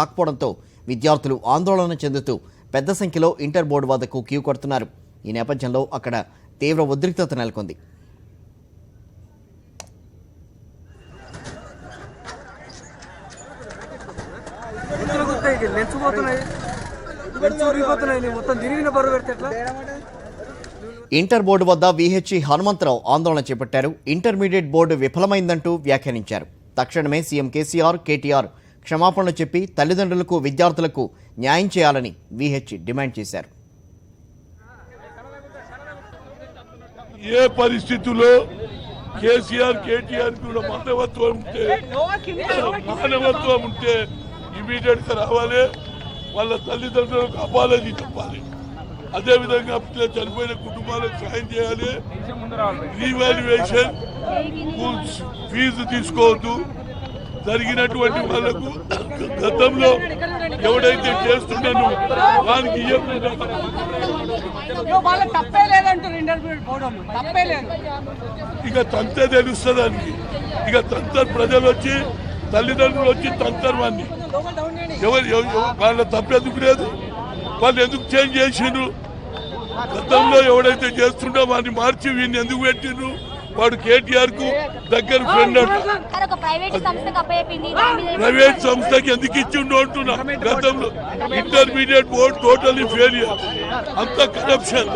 రాకపోవడంతో విద్యార్థులు ఆందోళన చెందుతూ పెద్ద సంఖ్యలో ఇంటర్ బోర్డు వద్దకు క్యూ కొడుతున్నారు. ఈ నేపథ్యంలో అక్కడ తీవ్ర ఉద్రిక్తత నెలకొంది. ఇంటర్ బోర్డు వద్ద విహెచ్ఈ హనుమంతరావు ఆందోళన చేపట్టారు. ఇంటర్మీడియట్ బోర్డు విఫలమైందంటూ వ్యాఖ్యానించారు. తక్షణమే సీఎం కేసీఆర్, కేటీఆర్ క్షమాపణలు చెప్పి తల్లిదండ్రులకు, విద్యార్థులకు న్యాయం చేయాలని విహెచ్ డిమాండ్ చేశారు. ఏ పరిస్థితుల్లో కేసీఆర్, కేటీఆర్ కూడా మానవత్వం ఉంటే ఇమీడియట్ గా రావాలి. వాళ్ళ తల్లిదండ్రులకు అపాలజీ చెప్పాలి. అదేవిధంగా చనిపోయిన కుటుంబాలకు సాయం చేయాలి. రీవాల్యుయేషన్, ఫీజు తీసుకోవద్దు. జరిగినటువంటి వాళ్లకు గతంలో ఎవడైతే చేస్తున్నానో వానికి ఇక తంతే తెలుస్తుంది. దానికి ఇక తంతర్ ప్రజలు వచ్చి, తల్లిదండ్రులు వచ్చి తంతర్ వాడిని వాళ్ళ తప్పెందుకు లేదు, వాళ్ళు ఎందుకు చేంజ్ చేసిండ్రు, గతంలో ఎవడైతే చేస్తుండో వాడిని మార్చి వీడిని ఎందుకు పెట్టిండ్రు. వాడు కేటీఆర్ కు దగ్గర ఫ్రెండ్ అంట. ప్రైవేట్ సంస్థకి ఎందుకు ఇచ్చిండు అంటున్నా. గతంలో ఇంటర్మీడియట్ బోర్డు టోటలీ ఫెయిలియర్, అంత కరప్షన్.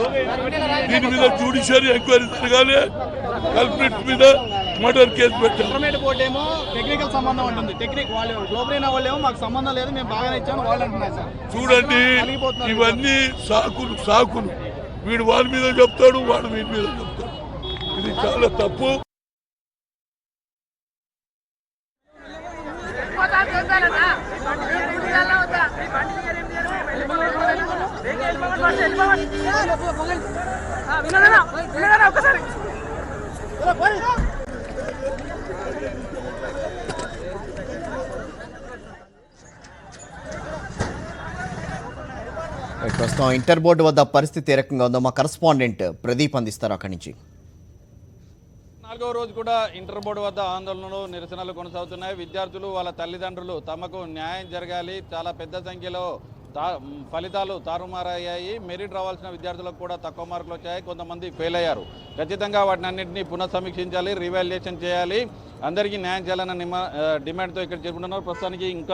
దీని మీద జ్యుడిషియరీ ఎంక్వైరీ జరగాలి. కల్ప్రిట్ మీద మర్డర్ కేసు పెట్టారు. చూడండి, ఇవన్నీ సాకులు. వీడు వాడి మీద చెప్తాడు, వాడు వీడి మీద చెప్తాడు. ఇది చాలా తప్పు. ప్రస్తుతం ఇంటర్ బోర్డు వద్ద పరిస్థితి ఏ రకంగా ఉందో మా కరెస్పాండెంట్ ప్రదీప్ అందిస్తారు అక్కడి నుంచి. 4వ రోజు కూడా ఇంటర్ బోర్డు వద్ద ఆందోళనలు, నిరసనలు కొనసాగుతున్నాయి. విద్యార్థులు, వాళ్ళ తల్లిదండ్రులు తమకు న్యాయం జరగాలి. చాలా పెద్ద సంఖ్యలో ఫలితాలు తారుమారయ్యాయి. మెరిట్ రావాల్సిన విద్యార్థులకు కూడా తక్కువ మార్కులు వచ్చాయి. కొంతమంది ఫెయిల్ అయ్యారు. ఖచ్చితంగా వాటిని అన్నింటినీ పునఃసమీక్షించాలి, రీవాల్యుయేషన్ చేయాలి, అందరికీ న్యాయం చేయాలన్న డిమాండ్తో ఇక్కడ చెప్పుకుంటున్నారు. ప్రస్తుతానికి ఇంకా